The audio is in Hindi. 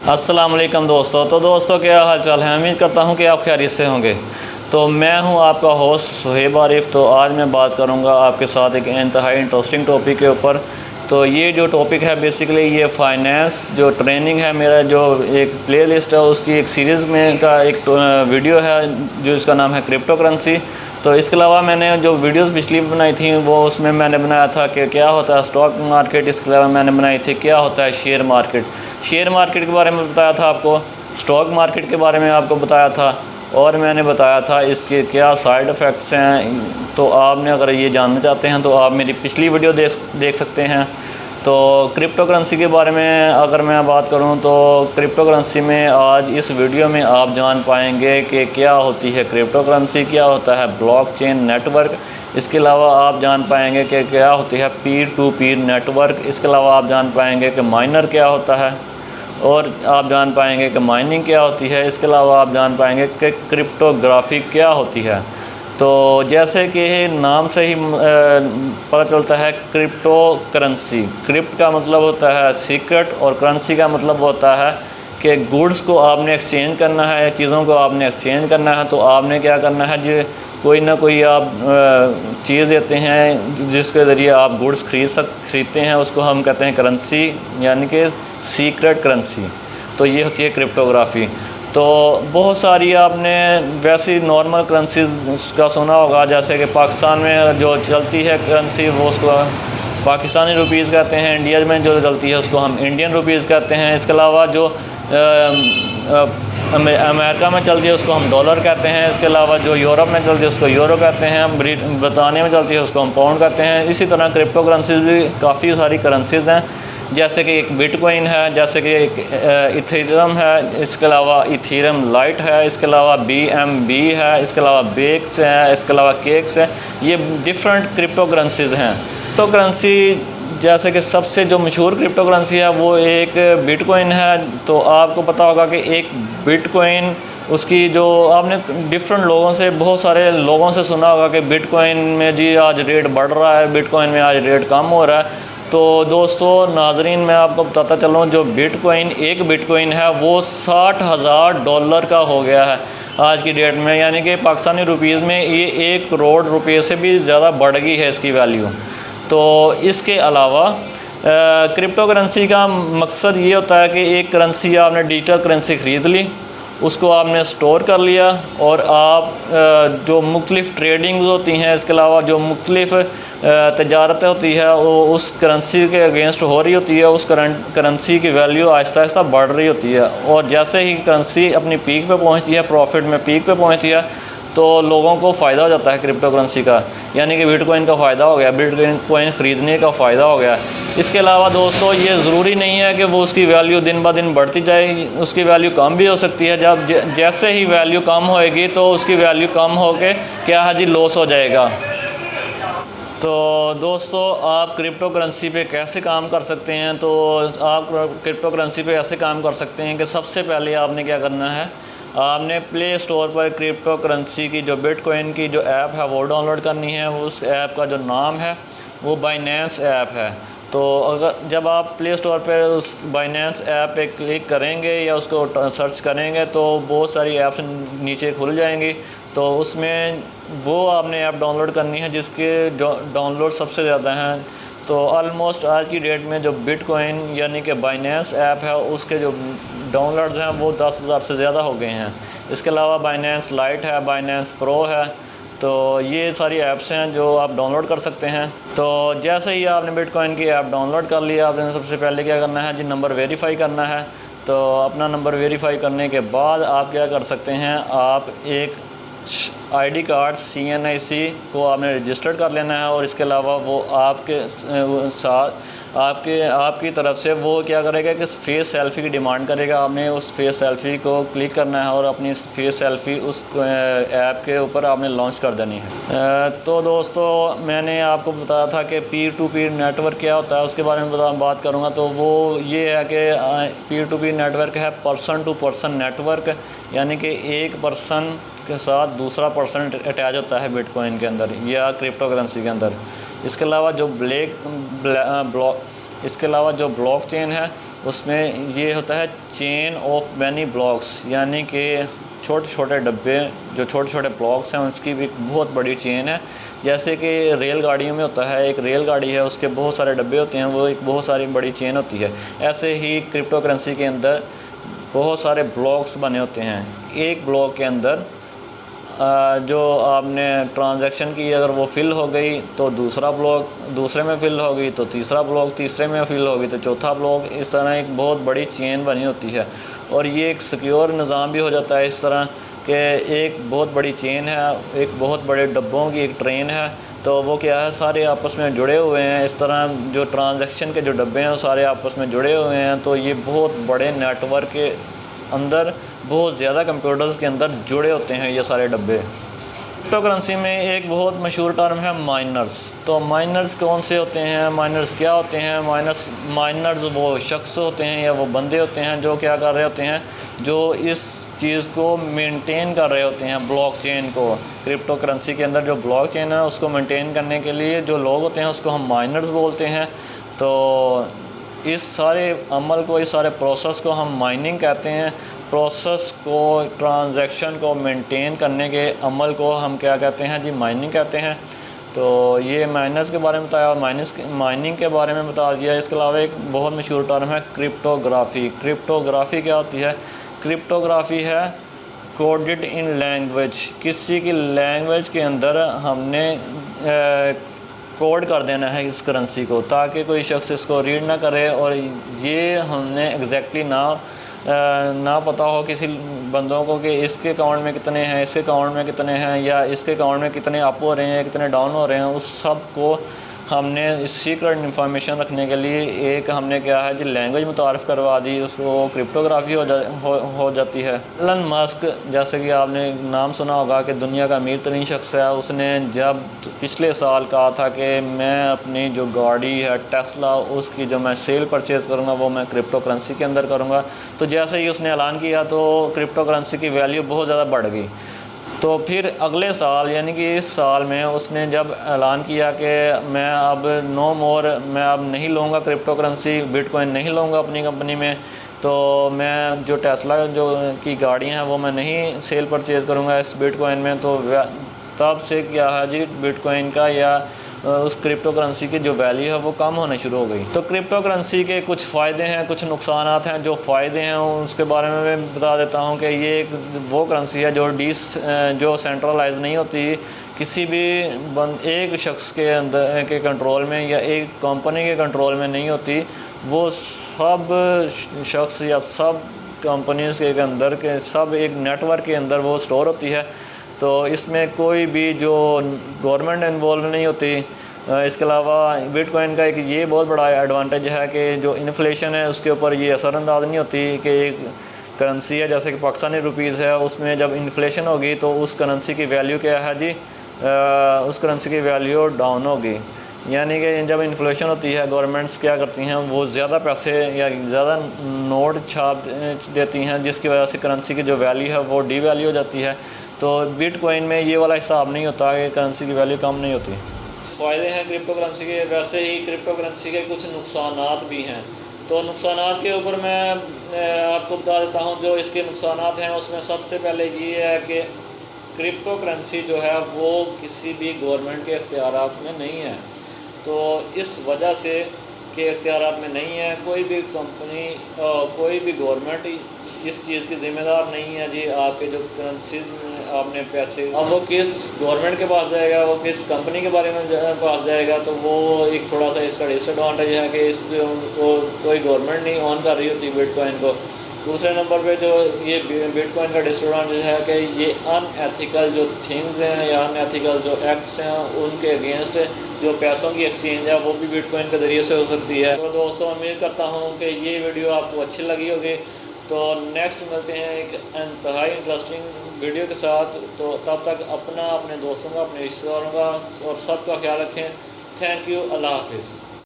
अस्सलाम वालेकुम दोस्तों। तो दोस्तों क्या हाल चाल है। उम्मीद करता हूँ कि आप खैरियत से होंगे। तो मैं हूँ आपका होस्ट सुहेब आरिफ। तो आज मैं बात करूँगा आपके साथ एक इंतहाई इंटरेस्टिंग टॉपिक के ऊपर। तो ये जो टॉपिक है बेसिकली ये फ़ाइनेंस जो ट्रेनिंग है, मेरा जो एक प्लेलिस्ट है उसकी एक सीरीज़ में का एक वीडियो है जो इसका नाम है क्रिप्टो करेंसी। तो इसके अलावा मैंने जो वीडियोस पिछली बनाई थी वो उसमें मैंने बनाया था कि क्या होता है स्टॉक मार्केट। इसके अलावा मैंने बनाई थी क्या होता है शेयर मार्केट। शेयर मार्केट के बारे में बताया था आपको, स्टॉक मार्केट के बारे में आपको बताया था, और मैंने बताया था इसके क्या साइड इफ़ेक्ट्स हैं। तो आपने अगर ये जानना चाहते हैं तो आप मेरी पिछली वीडियो देख सकते हैं। तो क्रिप्टो करेंसी के बारे में अगर मैं बात करूं तो क्रिप्टो करेंसी में आज इस वीडियो में आप जान पाएंगे कि क्या होती है क्रिप्टो करेंसी, क्या होता है ब्लॉकचेन नेटवर्क। इसके अलावा आप जान पाएंगे कि क्या होती है पीर टू पीर नेटवर्क। इसके अलावा आप जान पाएंगे कि माइनर क्या होता है, और आप जान पाएंगे कि माइनिंग क्या होती है। इसके अलावा आप जान पाएंगे कि क्रिप्टोग्राफी क्या होती है। तो जैसे कि नाम से ही पता चलता है क्रिप्टो करेंसी, क्रिप्ट का मतलब होता है सीक्रेट और करेंसी का मतलब होता है कि गुड्स को आपने एक्सचेंज करना है, चीज़ों को आपने एक्सचेंज करना है। तो आपने क्या करना है जी, कोई ना कोई आप चीज़ देते हैं जिसके ज़रिए आप गुड्स खरीदते हैं, उसको हम कहते हैं करेंसी, यानी कि सीक्रेट करेंसी। तो ये होती है क्रिप्टोग्राफी। तो बहुत सारी आपने वैसी नॉर्मल करेंसीज का सुना होगा, जैसे कि पाकिस्तान में जो चलती है करेंसी वो उसको पाकिस्तानी रुपीज़ कहते हैं, इंडिया में जो चलती है उसको हम इंडियन रुपीज़ कहते हैं। इसके अलावा जो अमेरिका में चलती है उसको हम डॉलर कहते हैं। इसके अलावा जो यूरोप में चलती है उसको यूरो कहते हैं, ब्रिटानिया में चलती है उसको हम पाउंड कहते हैं। इसी तरह क्रिप्टो करेंसीज भी काफ़ी सारी करेंसीज हैं, जैसे कि एक बिटकॉइन है, जैसे कि एक इथेरियम है, इसके अलावा इथेरियम लाइट है, इसके अलावा BNB है, इसके अलावा बेक्स है, इसके अलावा केक्स है। ये डिफरेंट क्रिप्टो करेंसीज हैं। क्रिप्टो करेंसी जैसे कि सबसे जो मशहूर क्रिप्टो करेंसी है वो एक बिटकॉइन है। तो आपको पता होगा कि एक बिटकॉइन उसकी जो आपने डिफरेंट लोगों से, बहुत सारे लोगों से सुना होगा कि बिटकॉइन में जी आज रेट बढ़ रहा है, बिटकॉइन में आज रेट कम हो रहा है। तो दोस्तों नाजरीन मैं आपको बताता चलूँ, जो एक बिटकॉइन है वो $60,000 का हो गया है आज की डेट में, यानी कि पाकिस्तानी रुपीज़ में ये 1 करोड़ रुपये से भी ज़्यादा बढ़ गई है इसकी वैल्यू। तो इसके अलावा क्रिप्टो करेंसी का मकसद ये होता है कि एक करेंसी आपने डिजिटल करेंसी ख़रीद ली, उसको आपने स्टोर कर लिया, और आप जो मुख्तलिफ़ ट्रेडिंग्स होती हैं, इसके अलावा जो मुख्तलिफ़ तजारत होती है वो उस करेंसी के अगेंस्ट हो रही होती है, उस करेंसी की वैल्यू आहिस्ता आहिस्ता बढ़ रही होती है। और जैसे ही करेंसी अपनी पीक पे पहुंचती है, प्रॉफिट में पीक पे पहुंचती है, तो लोगों को फ़ायदा हो जाता है क्रिप्टो करेंसी का, यानी कि बिटकॉइन का फ़ायदा हो गया, बिटकॉइन ख़रीदने का फ़ायदा हो गया। इसके अलावा दोस्तों ये ज़रूरी नहीं है कि वो उसकी वैल्यू दिन ब दिन बढ़ती जाए, उसकी वैल्यू कम भी हो सकती है। जब जैसे ही वैल्यू कम होएगी तो उसकी वैल्यू कम होके क्या है जी लॉस हो जाएगा। तो दोस्तों आप क्रिप्टो करेंसी पे कैसे काम कर सकते हैं, तो आप क्रिप्टो करेंसी पे ऐसे काम कर सकते हैं कि सबसे पहले आपने क्या करना है, आपने प्ले स्टोर पर क्रिप्टो करेंसी की जो बिटकॉइन की जो ऐप है वो डाउनलोड करनी है। उस ऐप का जो नाम है वो बाइनेंस ऐप है। तो अगर जब आप प्ले स्टोर पर उस बाइनेंस ऐप पे क्लिक करेंगे या उसको सर्च करेंगे तो बहुत सारी ऐप्स नीचे खुल जाएंगी। तो उसमें वो आपने ऐप डाउनलोड करनी है जिसके डाउनलोड सबसे ज़्यादा हैं। तो ऑलमोस्ट आज की डेट में जो बिटकॉइन यानी कि बाइनेंस ऐप है उसके जो डाउनलोड्स हैं वो 10,000 से ज़्यादा हो गए हैं। इसके अलावा बाइनेंस लाइट है, बाइनेंस प्रो है। तो ये सारी ऐप्स हैं जो आप डाउनलोड कर सकते हैं। तो जैसे ही आपने बिटकॉइन की ऐप डाउनलोड कर लिया, आपने सबसे पहले क्या करना है जी नंबर वेरीफ़ाई करना है। तो अपना नंबर वेरीफ़ाई करने के बाद आप क्या कर सकते हैं, आप एक ID कार्ड CNIC को आपने रजिस्टर्ड कर लेना है, और इसके अलावा वो आपके साथ आपकी तरफ से वो क्या करेगा कि फेस सेल्फ़ी की डिमांड करेगा। आपने उस फेस सेल्फ़ी को क्लिक करना है और अपनी फेस सेल्फ़ी उस ऐप के ऊपर आपने लॉन्च कर देनी है। तो दोस्तों मैंने आपको बताया था कि पीर टू पीर नेटवर्क क्या होता है, उसके बारे में बात करूँगा। तो वो ये है कि पीर टू पीर नेटवर्क है पर्सन टू पर्सन नेटवर्क, यानी कि एक पर्सन के साथ दूसरा पर्सन अटैच होता है बिटकॉइन के अंदर या क्रिप्टो करेंसी के अंदर। इसके अलावा जो ब्लॉकचेन है उसमें ये होता है चेन ऑफ मैनी ब्लॉक्स, यानी कि छोटे छोटे डब्बे जो छोटे छोटे ब्लॉक्स हैं उसकी भी एक बहुत बड़ी चेन है। जैसे कि रेलगाड़ियों में होता है, एक रेलगाड़ी है उसके बहुत सारे डब्बे होते हैं, वो एक बहुत सारी बड़ी चेन होती है। ऐसे ही क्रिप्टो करेंसी के अंदर बहुत सारे ब्लॉक्स बने होते हैं। एक ब्लॉक के अंदर जो आपने ट्रांजैक्शन की अगर वो फ़िल हो गई तो दूसरा ब्लॉक, दूसरे में फ़िल हो गई तो तीसरा ब्लॉक, तीसरे में फ़िल हो गई तो चौथा ब्लॉक। इस तरह एक बहुत बड़ी चेन बनी होती है और ये एक सिक्योर निज़ाम भी हो जाता है इस तरह कि एक बहुत बड़ी चेन है, एक बहुत बड़े डब्बों की एक ट्रेन है, तो वो क्या है सारे आपस में जुड़े हुए हैं। इस तरह जो ट्रांजैक्शन के जो डब्बे हैं वो सारे आपस में जुड़े हुए हैं, तो ये बहुत बड़े नेटवर्क के अंदर बहुत ज़्यादा कंप्यूटर्स के अंदर जुड़े होते हैं ये सारे डब्बे। क्रिप्टो करेंसी में एक बहुत मशहूर टर्म है माइनर्स। तो माइनर्स कौन से होते हैं, माइनर्स क्या होते हैं? माइनर्स वो शख्स होते हैं या वो बंदे होते हैं जो क्या कर रहे होते हैं, जो इस चीज़ को मेंटेन कर रहे होते हैं, ब्लॉकचेन को। क्रिप्टो करेंसी के अंदर जो ब्लॉकचेन है उसको मेंटेन करने के लिए जो लोग होते हैं उसको हम माइनर्स बोलते हैं। तो इस सारे अमल को, इस सारे प्रोसेस को हम माइनिंग कहते हैं। प्रोसेस को, ट्रांजैक्शन को मेंटेन करने के अमल को हम क्या कहते हैं जी? माइनिंग कहते हैं। तो ये माइनर्स के बारे में बताया और माइनिंग के बारे में बता दिया। इसके अलावा एक बहुत मशहूर टर्म है क्रिप्टोग्राफी। क्रिप्टोग्राफी क्या होती है? क्रिप्टोग्राफी है कोडेड इन लैंग्वेज, किसी की लैंग्वेज के अंदर हमने कोड कर देना है इस करेंसी को ताकि कोई शख्स इसको रीड ना करे और ये हमने एग्जैक्टली ना पता हो किसी बंदों को कि इसके अकाउंट में कितने हैं, इसके अकाउंट में कितने हैं, या इसके अकाउंट में कितने अप हो रहे हैं, कितने डाउन हो रहे हैं। उस सब को हमने इस सीक्रेट इन्फॉर्मेशन रखने के लिए एक हमने क्या है जी लैंग्वेज मुतारफ़ करवा दी, उसको क्रिप्टोग्राफी हो जाती है। एलन मस्क, जैसे कि आपने नाम सुना होगा कि दुनिया का अमीर तरीन शख्स है, उसने जब पिछले साल कहा था कि मैं अपनी जो गाड़ी है टेस्ला उसकी जो मैं सेल परचेज़ करूँगा वो मैं क्रिप्टो करेंसी के अंदर करूँगा। तो जैसे ही उसने ऐलान किया तो क्रिप्टो करेंसी की वैल्यू बहुत ज़्यादा बढ़ गई। तो फिर अगले साल यानी कि इस साल में उसने जब ऐलान किया कि मैं अब मैं अब नहीं लूँगा क्रिप्टो करेंसी, बिटकॉइन नहीं लूँगा अपनी कंपनी में, तो मैं जो टेस्ला जो की गाड़ियाँ हैं वो मैं नहीं सेल परचेज़ करूँगा इस बिटकॉइन में। तो तब से क्या है जी बिटकॉइन का या उस क्रिप्टो करेंसी की जो वैल्यू है वो कम होने शुरू हो गई। तो क्रिप्टो करेंसी के कुछ फ़ायदे हैं, कुछ नुकसान हैं। जो फ़ायदे हैं उसके बारे में मैं बता देता हूँ कि ये वो करेंसी है जो सेंट्रलाइज नहीं होती, किसी भी एक शख्स के अंदर के कंट्रोल में या एक कंपनी के कंट्रोल में नहीं होती। वो सब शख्स या सब कंपनीज़ के अंदर के सब एक नेटवर्क के अंदर वो स्टोर होती है। तो इसमें कोई भी जो गवर्नमेंट इन्वॉल्व नहीं होती। इसके अलावा बिटकॉइन का एक ये बहुत बड़ा एडवांटेज है कि जो इन्फ्लेशन है उसके ऊपर ये असरअंदाज नहीं होती कि एक करेंसी है जैसे कि पाकिस्तानी रुपीज़ है, उसमें जब इन्फ्लेशन होगी तो उस करेंसी की वैल्यू क्या है जी, उस करेंसी की वैल्यू डाउन होगी। यानी कि जब इन्फ्लेशन होती है गवर्नमेंट्स क्या करती हैं, वो ज़्यादा पैसे या ज़्यादा नोट छाप देती हैं, जिसकी वजह से करेंसी की जो वैल्यू है वो डी वैल्यू हो जाती है। तो बिटकॉइन में ये वाला हिसाब नहीं होता कि करेंसी की वैल्यू कम नहीं होती। फ़ायदे हैं क्रिप्टो करेंसी के, वैसे ही क्रिप्टो करेंसी के कुछ नुकसानात भी हैं। तो नुकसानात के ऊपर मैं आपको बता देता हूँ। जो इसके नुकसानात हैं उसमें सबसे पहले ये है कि क्रिप्टो करेंसी जो है वो किसी भी गवर्नमेंट के इख्तियारात में नहीं है। तो इस वजह से के इख्तियारात में नहीं है, कोई भी कंपनी कोई भी गवर्नमेंट इस चीज़ की ज़िम्मेदार नहीं है जी आपके जो करेंसी आपने पैसे, अब वो किस गवर्नमेंट के पास जाएगा, वो किस कंपनी के बारे में पास जाएगा। तो वो एक थोड़ा सा इसका डिसएडवांटेज है कि इसको कोई गवर्नमेंट नहीं ऑन कर रही होती बिटकॉइन को। दूसरे नंबर पे जो ये बिटकॉइन का डिसएडवांटेज है कि ये अनएथिकल जो थिंग्स हैं या अनएथिकल जो एक्ट्स हैं उनके अगेंस्ट जो पैसों की एक्सचेंज है वो भी बिटकॉइन के ज़रिए से हो सकती है। तो दोस्तों उम्मीद करता हूँ कि ये वीडियो आपको अच्छी लगी होगी। तो नेक्स्ट मिलते हैं एक इंतहाई इंटरेस्टिंग वीडियो के साथ। तो तब तक अपना, अपने दोस्तों का, अपने रिश्तेदारों का और सबका ख्याल रखें। Thank you. अल्लाह हाफिज़।